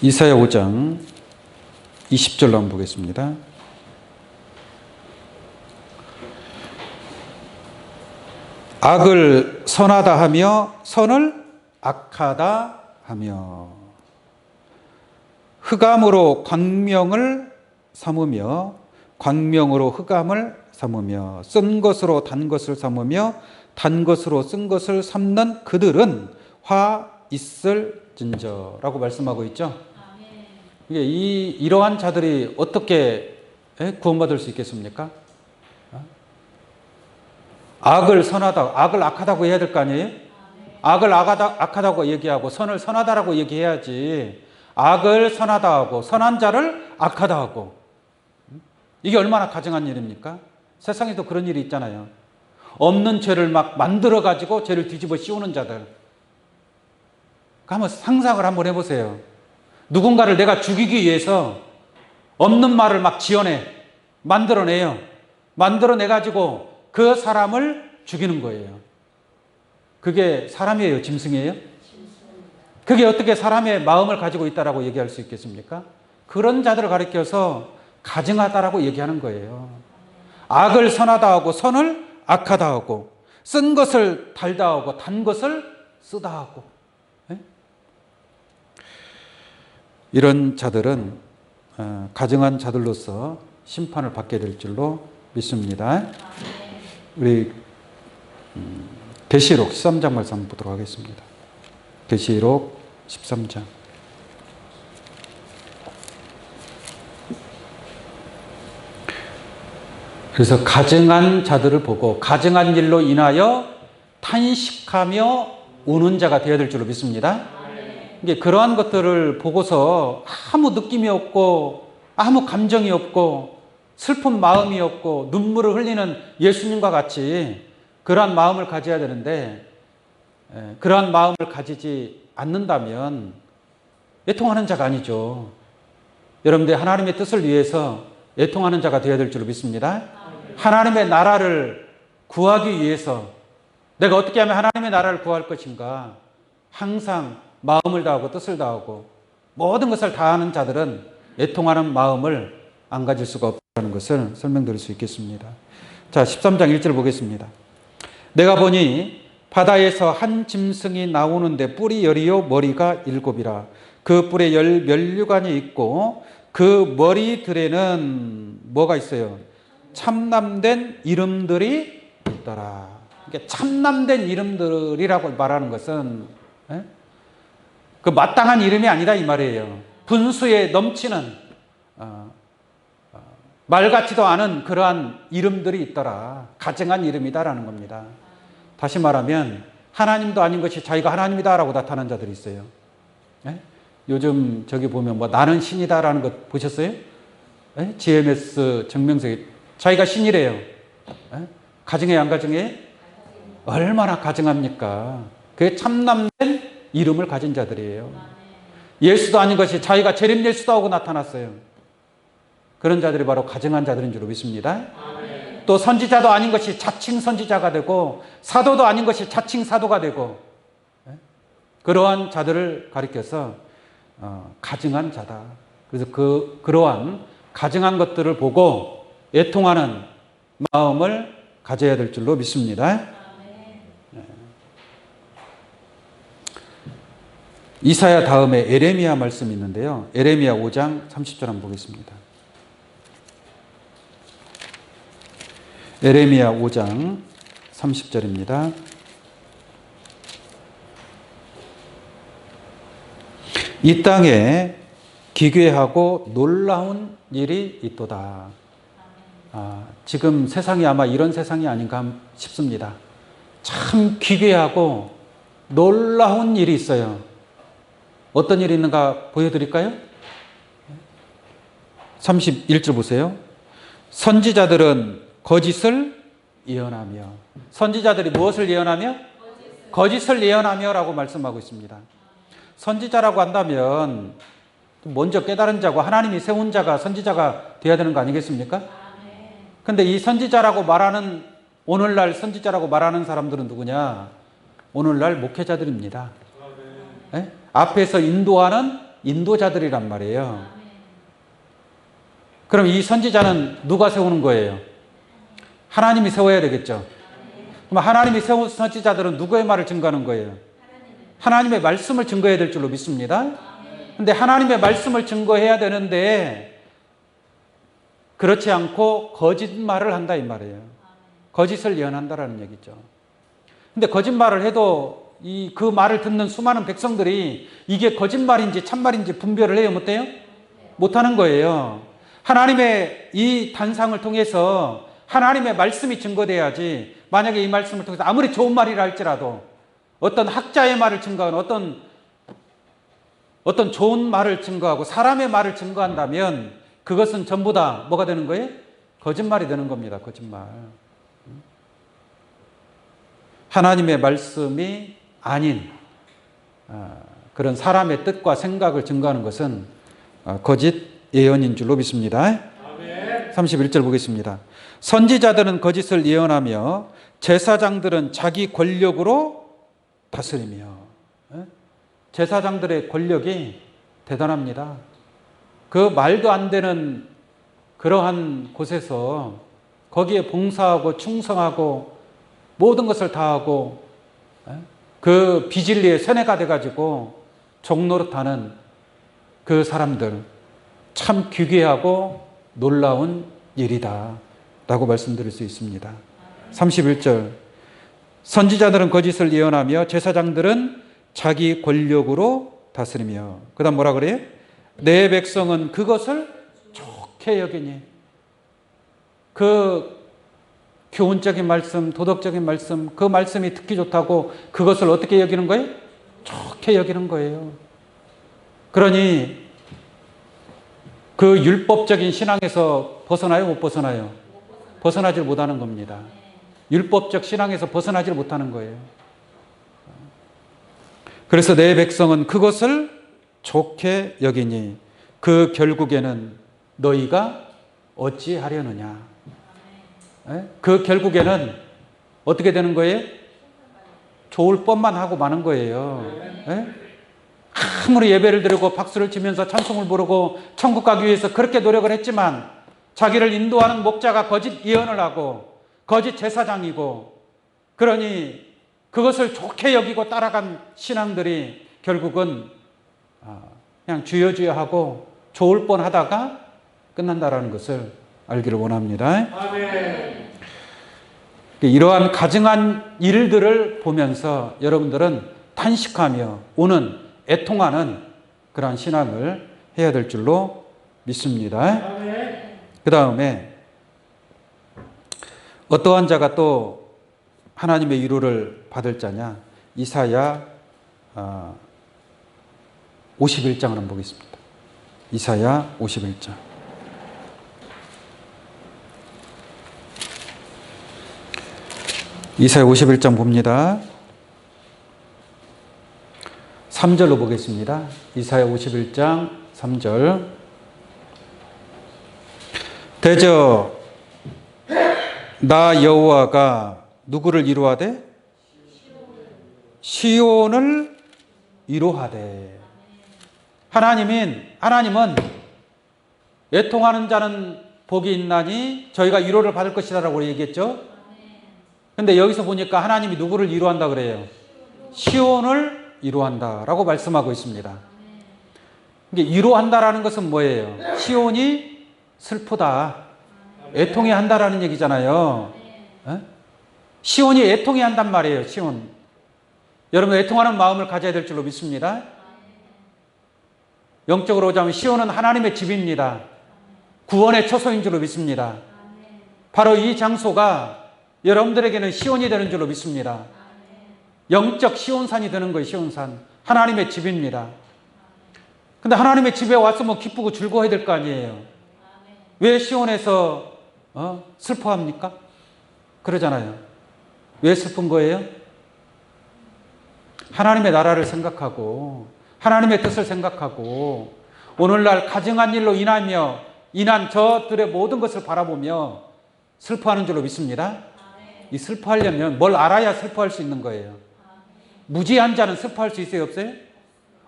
이사야 5장 20절로 한번 보겠습니다. 악을 선하다 하며 선을 악하다 하며 흑암으로 광명을 삼으며 광명으로 흑암을 삼으며 쓴 것으로 단 것을 삼으며 단 것으로 쓴 것을 삼는 그들은 화 있을진저라고 말씀하고 있죠. 이게 이러한 자들이 어떻게 구원받을 수 있겠습니까? 악을 선하다, 악을 악하다고 해야 될 거 아니에요? 악을 악하다고 얘기하고 선을 선하다라고 얘기해야지. 악을 선하다 하고 선한 자를 악하다 하고, 이게 얼마나 가증한 일입니까? 세상에도 그런 일이 있잖아요. 없는 죄를 막 만들어 가지고 죄를 뒤집어 씌우는 자들. 한번 상상을 한번 해보세요. 누군가를 내가 죽이기 위해서 없는 말을 막 지어내, 만들어내요. 만들어내가지고 그 사람을 죽이는 거예요. 그게 사람이에요? 짐승이에요? 그게 어떻게 사람의 마음을 가지고 있다라고 얘기할 수 있겠습니까? 그런 자들을 가리켜서 가증하다라고 얘기하는 거예요. 악을 선하다 하고 선을 악하다 하고 쓴 것을 달다 하고 단 것을 쓰다 하고, 이런 자들은 가증한 자들로서 심판을 받게 될 줄로 믿습니다. 우리 계시록 13장 말씀 한번 보도록 하겠습니다. 계시록 13장. 그래서 가증한 자들을 보고 가증한 일로 인하여 탄식하며 우는 자가 되어야 될 줄로 믿습니다. 이게 그러한 것들을 보고서 아무 느낌이 없고 아무 감정이 없고 슬픈 마음이 없고 눈물을 흘리는 예수님과 같이 그러한 마음을 가져야 되는데, 그러한 마음을 가지지 않는다면 애통하는 자가 아니죠. 여러분들 하나님의 뜻을 위해서 애통하는 자가 되어야 될 줄로 믿습니다. 하나님의 나라를 구하기 위해서 내가 어떻게 하면 하나님의 나라를 구할 것인가, 항상 마음을 다하고 뜻을 다하고 모든 것을 다하는 자들은 애통하는 마음을 안 가질 수가 없다는 것을 설명드릴 수 있겠습니다. 자, 13장 1절 보겠습니다. 내가 보니 바다에서 한 짐승이 나오는데 뿔이 10이요 머리가 7이라. 그 뿔에 면류관이 있고 그 머리들에는 뭐가 있어요? 참남된 이름들이 있더라. 그러니까 참남된 이름들이라고 말하는 것은 그 마땅한 이름이 아니다 이 말이에요. 분수에 넘치는 말 같지도 않은 그러한 이름들이 있더라. 가증한 이름이다라는 겁니다. 다시 말하면 하나님도 아닌 것이 자기가 하나님이다라고 나타나는 자들이 있어요. 요즘 저기 보면 뭐 나는 신이다라는 거 보셨어요? GMS 정명석이 자기가 신이래요. 가증해 안 가증해? 얼마나 가증합니까? 그게 참남된 이름을 가진 자들이에요. 예수도 아닌 것이 자기가 재림 예수도 하고 나타났어요. 그런 자들이 바로 가증한 자들인 줄 믿습니다. 또 선지자도 아닌 것이 자칭 선지자가 되고 사도도 아닌 것이 자칭 사도가 되고, 그러한 자들을 가리켜서 가증한 자다. 그래서 그러한 가증한 것들을 보고 애통하는 마음을 가져야 될 줄로 믿습니다. 이사야 다음에 에레미야 말씀이 있는데요. 에레미야 5장 30절 한번 보겠습니다. 에레미야 5장 30절입니다. 이 땅에 기괴하고 놀라운 일이 있도다. 지금 세상이 아마 이런 세상이 아닌가 싶습니다. 참 기괴하고 놀라운 일이 있어요. 어떤 일이 있는가 보여드릴까요? 31절 보세요. 선지자들은 거짓을 예언하며. 선지자들이 무엇을 예언하며? 거짓을 예언하며 라고 말씀하고 있습니다. 선지자라고 한다면 먼저 깨달은 자고 하나님이 세운 자가 선지자가 되어야 되는 거 아니겠습니까? 근데 이 선지자라고 말하는, 오늘날 선지자라고 말하는 사람들은 누구냐? 오늘날 목회자들입니다. 네? 앞에서 인도하는 인도자들이란 말이에요. 그럼 이 선지자는 누가 세우는 거예요? 하나님이 세워야 되겠죠. 그럼 하나님이 세운 선지자들은 누구의 말을 증거하는 거예요? 하나님의 말씀을 증거해야 될 줄로 믿습니다. 근데 하나님의 말씀을 증거해야 되는데 그렇지 않고 거짓말을 한다 이 말이에요. 거짓을 예언한다라는 얘기죠. 근데 거짓말을 해도 그 말을 듣는 수많은 백성들이 이게 거짓말인지 참말인지 분별을 해요? 못해요? 못하는 거예요. 하나님의 이 단상을 통해서 하나님의 말씀이 증거돼야지, 만약에 이 말씀을 통해서 아무리 좋은 말이라 할지라도 어떤 학자의 말을 증거하는 어떤 좋은 말을 증거하고 사람의 말을 증거한다면 그것은 전부 다 뭐가 되는 거예요? 거짓말이 되는 겁니다. 거짓말. 하나님의 말씀이 아닌 그런 사람의 뜻과 생각을 증거하는 것은 거짓 예언인 줄로 믿습니다. 31절 보겠습니다. 선지자들은 거짓을 예언하며 제사장들은 자기 권력으로 다스리며. 제사장들의 권력이 대단합니다. 그 말도 안 되는 그러한 곳에서 거기에 봉사하고 충성하고 모든 것을 다하고 그 비진리의 세뇌가 돼가지고 종노릇하는 그 사람들, 참 귀괴하고 놀라운 일이다 라고 말씀드릴 수 있습니다. 31절 선지자들은 거짓을 예언하며 제사장들은 자기 권력으로 다스리며. 그 다음 뭐라 그래요? 내 백성은 그것을 좋게 여기니. 그 교훈적인 말씀, 도덕적인 말씀, 그 말씀이 듣기 좋다고 그것을 어떻게 여기는 거예요? 좋게 여기는 거예요. 그러니 그 율법적인 신앙에서 벗어나요? 못 벗어나요? 벗어나질 못하는 겁니다. 율법적 신앙에서 벗어나질 못하는 거예요. 그래서 내 백성은 그것을 좋게 여기니 그 결국에는 너희가 어찌하려느냐. 그 결국에는 어떻게 되는 거예요? 좋을 뻔만 하고 마는 거예요. 아무리 예배를 드리고 박수를 치면서 찬송을 부르고 천국 가기 위해서 그렇게 노력을 했지만 자기를 인도하는 목자가 거짓 예언을 하고 거짓 제사장이고, 그러니 그것을 좋게 여기고 따라간 신앙들이 결국은 그냥 주여 주여 하고 좋을 뻔하다가 끝난다라는 것을 알기를 원합니다. 아멘. 이러한 가증한 일들을 보면서 여러분들은 탄식하며 오는 애통하는 그러한 신앙을 해야 될 줄로 믿습니다. 그 다음에 어떠한 자가 또 하나님의 위로를 받을 자냐? 이사야 51장을 한번 보겠습니다. 이사야 51장. 이사야 51장 봅니다. 3절로 보겠습니다. 이사야 51장 3절. 대저 나 여호와가 누구를 위로하되? 시온을 위로하되. 하나님은 애통하는 자는 복이 있나니 저희가 위로를 받을 것이라고 얘기했죠. 근데 여기서 보니까 하나님이 누구를 위로한다 그래요? 시온을 위로한다라고 말씀하고 있습니다. 이게 위로한다라는 것은 뭐예요? 시온이 슬프다, 애통해 한다라는 얘기잖아요. 시온이 애통해 한단 말이에요. 시온. 여러분 애통하는 마음을 가져야 될 줄로 믿습니다. 영적으로 보자면 시온은 하나님의 집입니다. 구원의 처소인 줄로 믿습니다. 바로 이 장소가 여러분들에게는 시온이 되는 줄로 믿습니다. 영적 시온산이 되는 거예요. 시온산. 하나님의 집입니다. 근데 하나님의 집에 왔으면 기쁘고 즐거워야 될 거 아니에요. 왜 시온에서 슬퍼합니까? 그러잖아요. 왜 슬픈 거예요? 하나님의 나라를 생각하고 하나님의 뜻을 생각하고 오늘날 가증한 일로 인한 저들의 모든 것을 바라보며 슬퍼하는 줄로 믿습니다. 이 슬퍼하려면 뭘 알아야 슬퍼할 수 있는 거예요. 무지한 자는 슬퍼할 수 있어요, 없어요?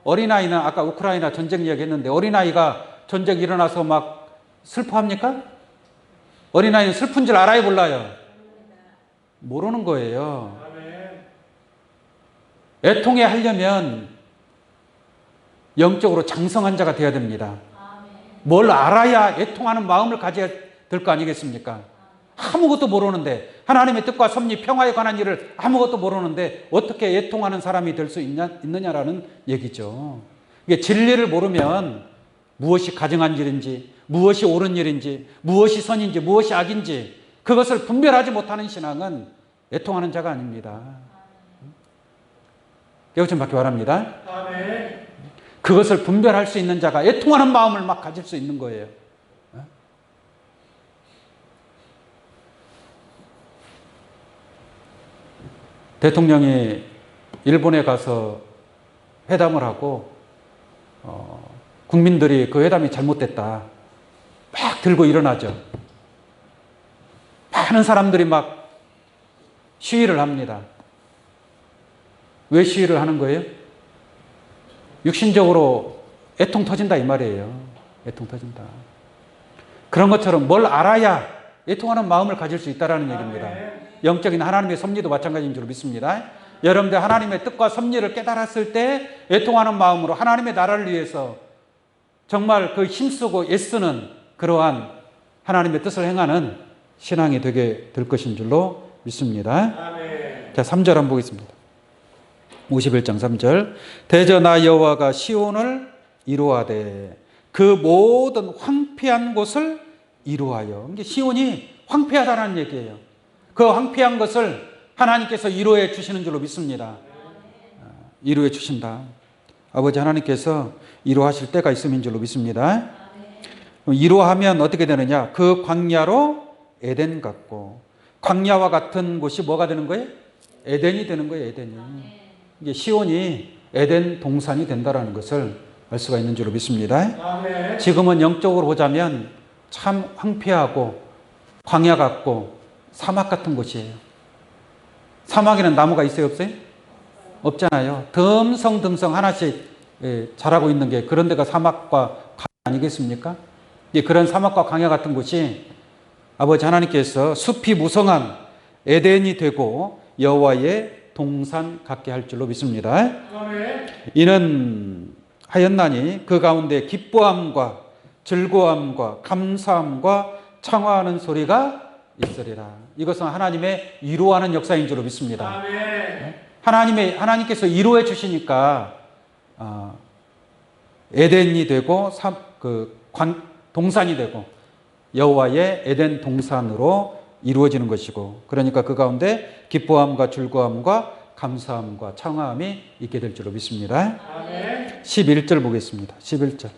어린아이는 아까 우크라이나 전쟁 이야기했는데 어린아이가 전쟁 일어나서 막 슬퍼합니까? 어린아이는 슬픈 줄 알아요, 몰라요? 모르는 거예요. 애통해 하려면 영적으로 장성한 자가 되어야 됩니다. 뭘 알아야 애통하는 마음을 가져야 될 거 아니겠습니까? 아무것도 모르는데 하나님의 뜻과 섭리, 평화에 관한 일을 아무것도 모르는데 어떻게 애통하는 사람이 될 수 있느냐라는 얘기죠. 이게 진리를 모르면 무엇이 가증한 일인지, 무엇이 옳은 일인지, 무엇이 선인지, 무엇이 악인지 그것을 분별하지 못하는 신앙은 애통하는 자가 아닙니다. 깨우침 받기 바랍니다. 아멘. 그것을 분별할 수 있는 자가 애통하는 마음을 막 가질 수 있는 거예요. 대통령이 일본에 가서 회담을 하고 국민들이 그 회담이 잘못됐다 막 들고 일어나죠. 많은 사람들이 막 시위를 합니다. 왜 시위를 하는 거예요? 육신적으로 애통 터진다 이 말이에요. 애통 터진다. 그런 것처럼 뭘 알아야 애통하는 마음을 가질 수 있다는 얘기입니다. 영적인 하나님의 섭리도 마찬가지인 줄 믿습니다. 여러분들 하나님의 뜻과 섭리를 깨달았을 때 애통하는 마음으로 하나님의 나라를 위해서 정말 그 힘쓰고 애쓰는 그러한 하나님의 뜻을 행하는 신앙이 되게 될 것인 줄로 믿습니다. 자, 3절 한번 보겠습니다. 51장 3절. 대저 나 여호와가 시온을 이루하되 그 모든 황폐한 곳을 이루하여. 이게 시온이 황폐하다는 얘기예요. 그 황폐한 것을 하나님께서 이루어 주시는 줄로 믿습니다. 이루어 주신다. 아버지 하나님께서 이루하실 때가 있음인 줄로 믿습니다. 이루하면 어떻게 되느냐? 그 광야로 에덴 같고, 광야와 같은 곳이 뭐가 되는 거예요? 에덴이 되는 거예요. 에덴이. 이게 시온이 에덴 동산이 된다라는 것을 알 수가 있는 줄로 믿습니다. 지금은 영적으로 보자면 참 황폐하고 광야 같고 사막 같은 곳이에요. 사막에는 나무가 있어요, 없어요? 없잖아요. 듬성듬성 하나씩 자라고 있는 게 그런 데가 사막과 광야 아니겠습니까? 그런 사막과 광야 같은 곳이 아버지 하나님께서 숲이 무성한 에덴이 되고 여호와의 동산 같게 할 줄로 믿습니다. 이는 하였나니 그 가운데 기뻐함과 즐거움과 감사함과 청하는 소리가 있으리라. 이것은 하나님의 이루하는 역사인 줄로 믿습니다. 하나님께서 이루어 주시니까 에덴이 되고 동산이 되고 여호와의 에덴 동산으로 이루어지는 것이고, 그러니까 그 가운데 기뻐함과 즐거움과 감사함과 청함이 있게 될 줄로 믿습니다. 11절 보겠습니다. 11절.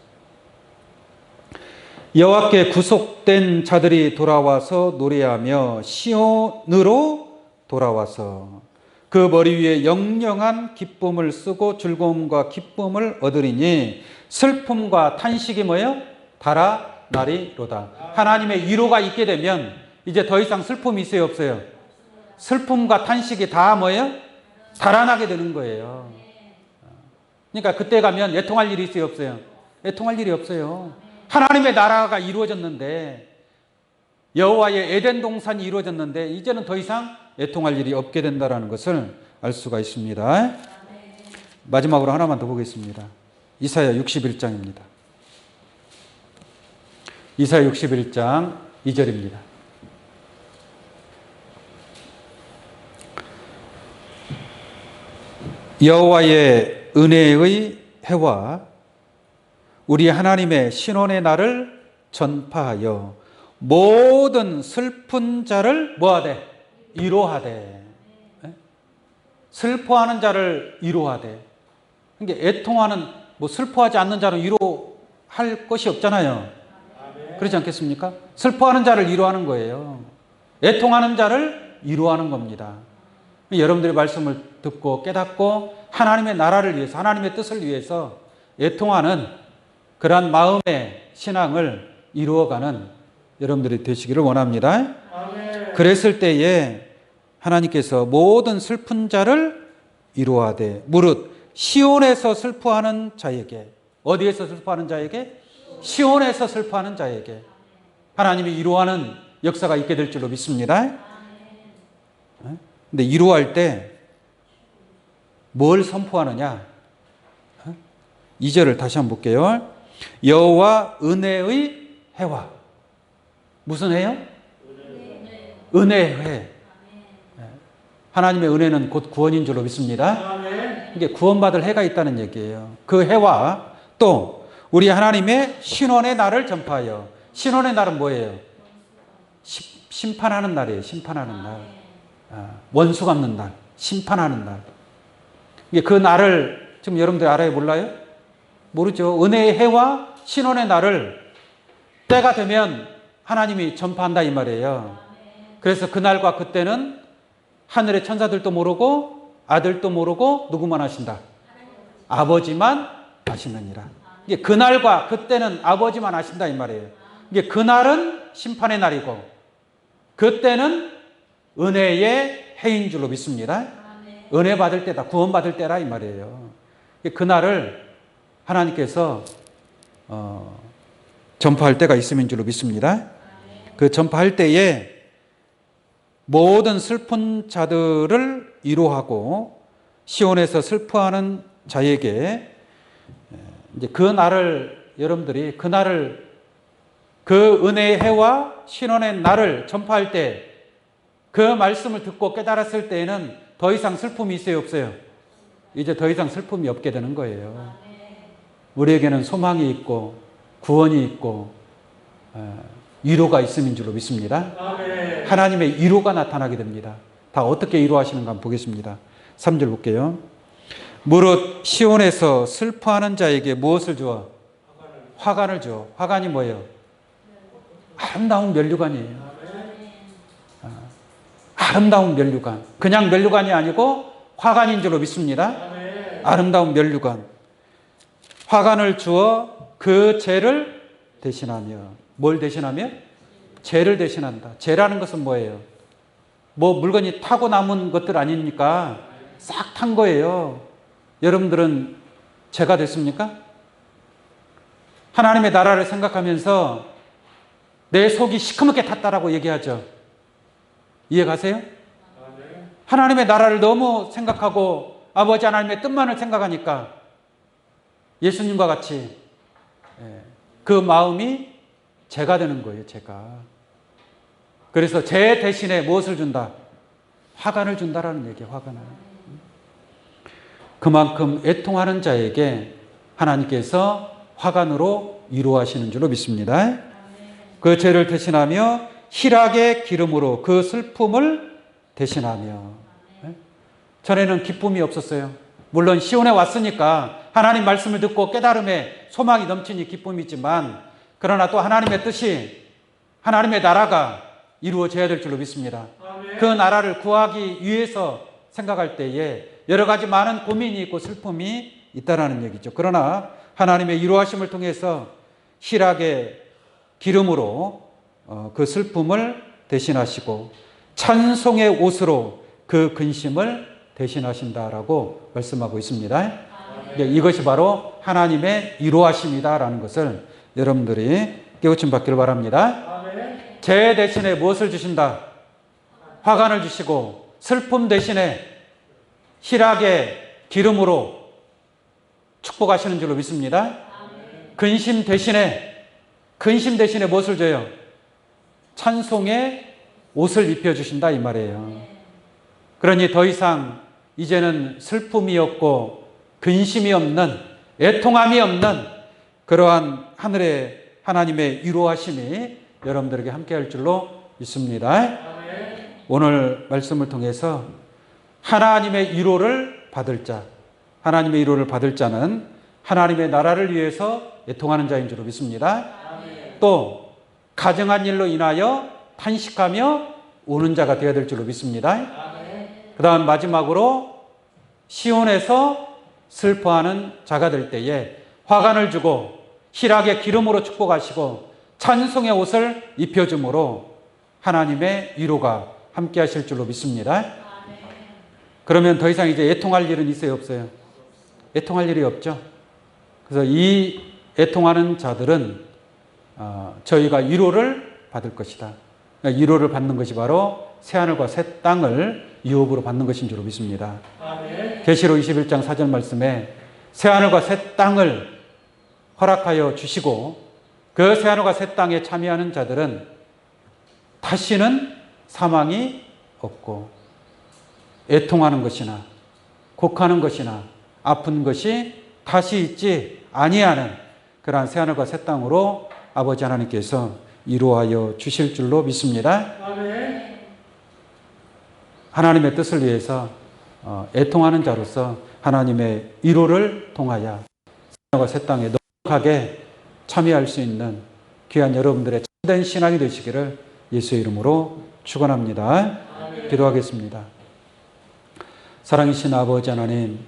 여호와께 구속된 자들이 돌아와서 노래하며 시온으로 돌아와서 그 머리 위에 영영한 기쁨을 쓰고 즐거움과 기쁨을 얻으리니 슬픔과 탄식이 뭐예요? 달아나리로다. 하나님의 위로가 있게 되면 이제 더 이상 슬픔이 있어요, 없어요? 슬픔과 탄식이 다 뭐예요? 달아나게 되는 거예요. 그러니까 그때 가면 애통할 일이 있어요, 없어요? 애통할 일이 없어요. 하나님의 나라가 이루어졌는데, 여호와의 에덴 동산이 이루어졌는데 이제는 더 이상 애통할 일이 없게 된다는 것을 알 수가 있습니다. 마지막으로 하나만 더 보겠습니다. 이사야 61장입니다. 이사야 61장 2절입니다. 여호와의 은혜의 해와 우리 하나님의 신원의 날을 전파하여 모든 슬픈 자를 뭐하되? 위로하되. 슬퍼하는 자를 위로하되. 그러니까 애통하는, 슬퍼하지 않는 자는 위로할 것이 없잖아요. 그렇지 않겠습니까? 슬퍼하는 자를 위로하는 거예요. 애통하는 자를 위로하는 겁니다. 여러분들의 말씀을 듣고 깨닫고 하나님의 나라를 위해서, 하나님의 뜻을 위해서 애통하는 그러한 마음의 신앙을 이루어가는 여러분들이 되시기를 원합니다. 아멘. 그랬을 때에 하나님께서 모든 슬픈 자를 위로하되 무릇 시온에서 슬퍼하는 자에게, 어디에서 슬퍼하는 자에게? 시온에서 슬퍼하는 자에게 하나님이 위로하는 역사가 있게 될 줄로 믿습니다. 근데 위로할 때 뭘 선포하느냐? 2절을 다시 한번 볼게요. 여호와 은혜의 해와. 무슨 해요? 은혜의 해. 하나님의 은혜는 곧 구원인 줄로 믿습니다. 이게 구원받을 해가 있다는 얘기예요. 그 해와 또 우리 하나님의 신원의 날을 전파하여. 신원의 날은 뭐예요? 심판하는 날이에요. 심판하는 날. 원수 갚는 날. 심판하는 날. 그 날을 지금 여러분들 알아요? 몰라요? 모르죠. 은혜의 해와 신원의 날을 때가 되면 하나님이 전파한다 이 말이에요. 그래서 그날과 그때는 하늘의 천사들도 모르고 아들도 모르고 누구만 아신다? 아버지만 아시느니라. 이게 그날과 그때는 아버지만 아신다 이 말이에요. 이게 그날은 심판의 날이고 그때는 은혜의 해인 줄로 믿습니다. 은혜 받을 때다, 구원 받을 때라 이 말이에요. 그날을 하나님께서 전파할 때가 있음인 줄로 믿습니다. 그 전파할 때에 모든 슬픈 자들을 위로하고 시온에서 슬퍼하는 자에게 이제 그 날을 여러분들이 그 날을 그 은혜의 해와 신원의 날을 전파할 때 그 말씀을 듣고 깨달았을 때에는 더 이상 슬픔이 있어요, 없어요? 이제 더 이상 슬픔이 없게 되는 거예요. 우리에게는 소망이 있고 구원이 있고 위로가 있음인 줄로 믿습니다. 하나님의 위로가 나타나게 됩니다. 다 어떻게 위로하시는가 한번 보겠습니다. 3절 볼게요. 무릇 시온에서 슬퍼하는 자에게 무엇을 주어? 화관을 주어. 화관이 뭐예요? 아름다운 면류관이에요. 아름다운 면류관. 그냥 면류관이 아니고 화관인 줄로 믿습니다. 아름다운 면류관. 화관을 주어 그 죄를 대신하며. 뭘 대신하며? 죄를 대신한다. 죄라는 것은 뭐예요? 뭐 물건이 타고 남은 것들 아닙니까? 싹 탄 거예요. 여러분들은 죄가 됐습니까? 하나님의 나라를 생각하면서 내 속이 시커멓게 탔다라고 얘기하죠. 이해 가세요? 하나님의 나라를 너무 생각하고 아버지 하나님의 뜻만을 생각하니까 예수님과 같이 그 마음이 죄가 되는 거예요. 죄가. 그래서 죄 대신에 무엇을 준다? 화관을 준다라는 얘기예요. 화관을. 그만큼 애통하는 자에게 하나님께서 화관으로 위로하시는 줄로 믿습니다. 그 죄를 대신하며 희락의 기름으로 그 슬픔을 대신하며. 전에는 기쁨이 없었어요. 물론 시온에 왔으니까 하나님 말씀을 듣고 깨달음에 소망이 넘치니 기쁨이지만 그러나 또 하나님의 뜻이 하나님의 나라가 이루어져야 될 줄로 믿습니다. 그 나라를 구하기 위해서 생각할 때에 여러 가지 많은 고민이 있고 슬픔이 있다라는 얘기죠. 그러나 하나님의 위로하심을 통해서 희락의 기름으로 그 슬픔을 대신하시고 찬송의 옷으로 그 근심을 대신하신다라고 말씀하고 있습니다. 이것이 바로 하나님의 위로하심이다라는 것을 여러분들이 깨우침 받기를 바랍니다. 죄 대신에 무엇을 주신다? 화관을 주시고 슬픔 대신에 희락의 기름으로 축복하시는 줄로 믿습니다. 근심 대신에 무엇을 줘요? 찬송의 옷을 입혀주신다 이 말이에요. 그러니 더 이상 이제는 슬픔이 없고 근심이 없는 애통함이 없는 그러한 하늘의 하나님의 위로하심이 여러분들에게 함께할 줄로 믿습니다. 오늘 말씀을 통해서 하나님의 위로를 받을 자, 하나님의 위로를 받을 자는 하나님의 나라를 위해서 애통하는 자인 줄로 믿습니다. 또 가정한 일로 인하여 탄식하며 우는 자가 되어야 될 줄로 믿습니다. 그 다음 마지막으로 시온에서 슬퍼하는 자가 될 때에 화관을 주고 희락의 기름으로 축복하시고 찬송의 옷을 입혀줌으로 하나님의 위로가 함께 하실 줄로 믿습니다. 그러면 더 이상 이제 애통할 일은 있어요, 없어요? 애통할 일이 없죠. 그래서 이 애통하는 자들은 저희가 위로를 받을 것이다. 그러니까 위로를 받는 것이 바로 새하늘과 새 땅을 유업으로 받는 것인 줄로 믿습니다. 계시록 21장 4절 말씀에 새하늘과 새 땅을 허락하여 주시고 그 새하늘과 새 땅에 참여하는 자들은 다시는 사망이 없고 애통하는 것이나 곡하는 것이나 아픈 것이 다시 있지 아니하는 그러한 새하늘과 새 땅으로 아버지 하나님께서 이루하여 주실 줄로 믿습니다. 하나님의 뜻을 위해서 애통하는 자로서 하나님의 위로를 통하여 새하늘과 새 땅에 넉넉하게 참여할 수 있는 귀한 여러분들의 참된 신앙이 되시기를 예수의 이름으로 축원합니다. 기도하겠습니다. 사랑이신 아버지 하나님,